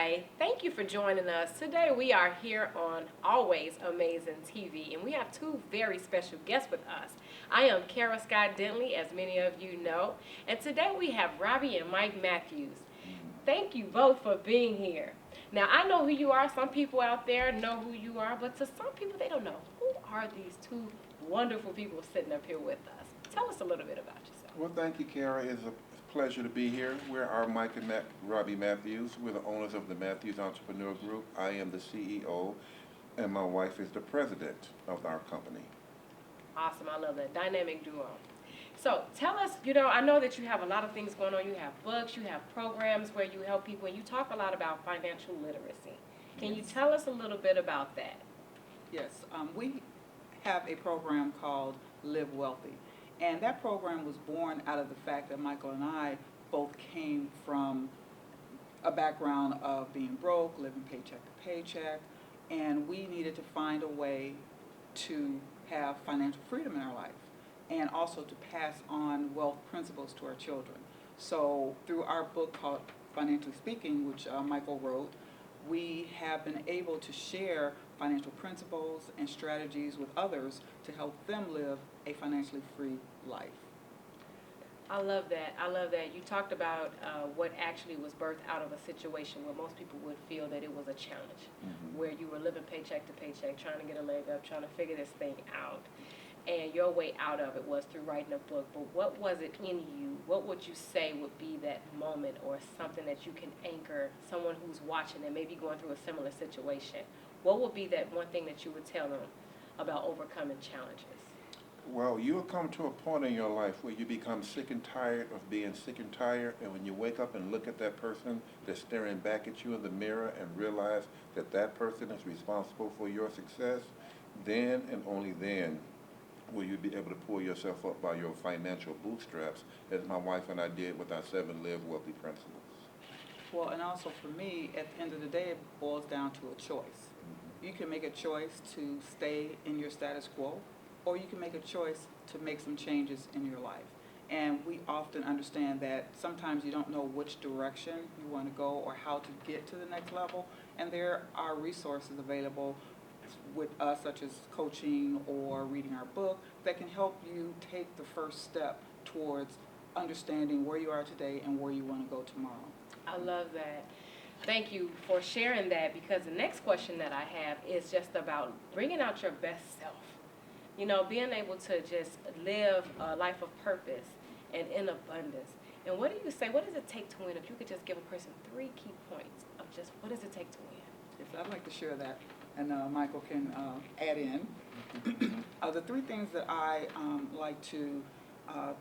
Hi, thank you for joining us. Today we are here on Always Amazing TV, and we have two very special guests with us. I am Kara Scott Dentley, as many of you know, and today we have Robbie and Mike Mathews. Thank you both for being here. Now, I know who you are. Some people out there know who you are, but to some people, they don't know. Who are these two wonderful people sitting up here with us? Tell us a little bit about yourself. Well, thank you, Kara. It's a pleasure to be here. We're Michael Robbie Mathews. We're the owners of the Mathews Entrepreneur Group. I am the CEO, and my wife is the president of our company. Awesome. I love that. Dynamic duo. So tell us, I know that you have a lot of things going on. You have books, you have programs where you help people, and you talk a lot about financial literacy. Can you tell us a little bit about that? Yes, we have a program called Live Wealthy. And that program was born out of the fact that Michael and I both came from a background of being broke, living paycheck to paycheck, and we needed to find a way to have financial freedom in our life and also to pass on wealth principles to our children. So through our book called Financially Speaking, which Michael wrote, we have been able to share financial principles and strategies with others to help them live a financially free life. I love that. I love that. You talked about what actually was birthed out of a situation where most people would feel that it was a challenge, where you were living paycheck to paycheck, trying to get a leg up, trying to figure this thing out. And your way out of it was through writing a book. But what was it in you? What would you say would be that moment or something that you can anchor someone who's watching and maybe going through a similar situation? What would be that one thing that you would tell them about overcoming challenges? Well, you'll come to a point in your life where you become sick and tired of being sick and tired, and when you wake up and look at that person that's staring back at you in the mirror and realize that that person is responsible for your success, then and only then will you be able to pull yourself up by your financial bootstraps, as my wife and I did with our 7 Live Wealthy principles. Well, and also for me, at the end of the day, it boils down to a choice. You can make a choice to stay in your status quo, or you can make a choice to make some changes in your life. And we often understand that sometimes you don't know which direction you want to go or how to get to the next level, and there are resources available with us, such as coaching or reading our book, that can help you take the first step towards understanding where you are today and where you want to go tomorrow. I love that. Thank you for sharing that, because the next question that I have is just about bringing out your best self. Being able to just live a life of purpose and in abundance. And what do you say, what does it take to win? If you could just give a person 3 key points of just what does it take to win? Yes, I'd like to share that, and Michael can add in. The 3 things that I like to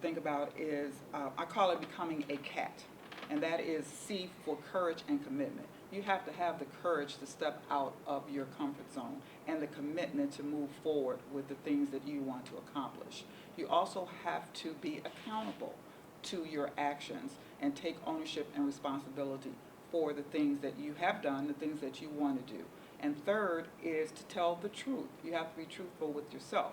think about is, I call it becoming a cat, and that is C for courage and commitment. You have to have the courage to step out of your comfort zone and the commitment to move forward with the things that you want to accomplish. You also have to be accountable to your actions and take ownership and responsibility for the things that you have done, the things that you want to do. And third is to tell the truth. You have to be truthful with yourself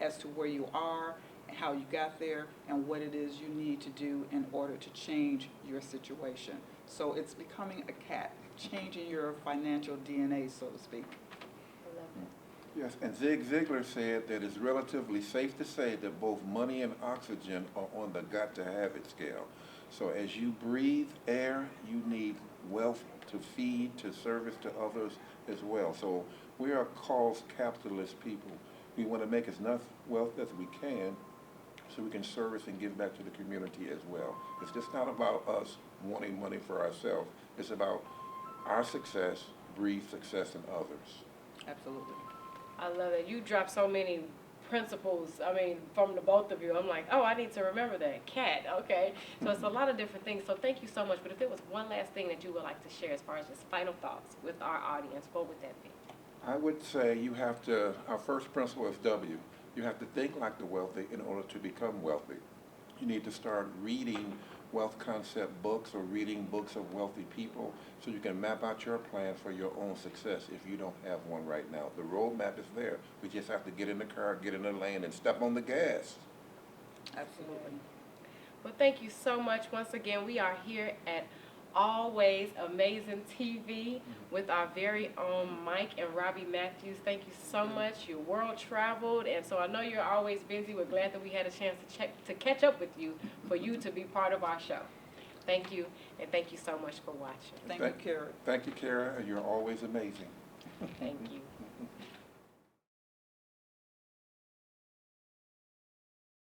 as to where you are, how you got there, and what it is you need to do in order to change your situation. So it's becoming a cat, changing your financial DNA, so to speak. I love it. Yes, and Zig Ziglar said that it's relatively safe to say that both money and oxygen are on the got-to-have-it scale. So as you breathe air, you need wealth to feed, to service to others as well. So we are cost capitalist people. We want to make as enough wealth as we can so we can service and give back to the community as well. It's just not about us wanting money for ourselves. It's about our success breeds success in others. Absolutely. I love it. You dropped so many principles, from the both of you. I'm like, oh, I need to remember that. Cat, okay. So it's a lot of different things. So thank you so much. But if there was one last thing that you would like to share as far as just final thoughts with our audience, what would that be? I would say our first principle is W. You have to think like the wealthy in order to become wealthy. You need to start reading wealth concept books or reading books of wealthy people so you can map out your plan for your own success if you don't have one right now. The roadmap is there. We just have to get in the car, get in the lane, and step on the gas. Absolutely. Well, thank you so much. Once again, we are here at always amazing TV with our very own Mike and Robbie Mathews. Thank you so much. You're world traveled, and so I know you're always busy. We're glad that we had a chance to catch up with you for you to be part of our show. Thank you, and thank you so much for watching. Thank you, Kara. Thank you, Kara. You're always amazing. Thank you.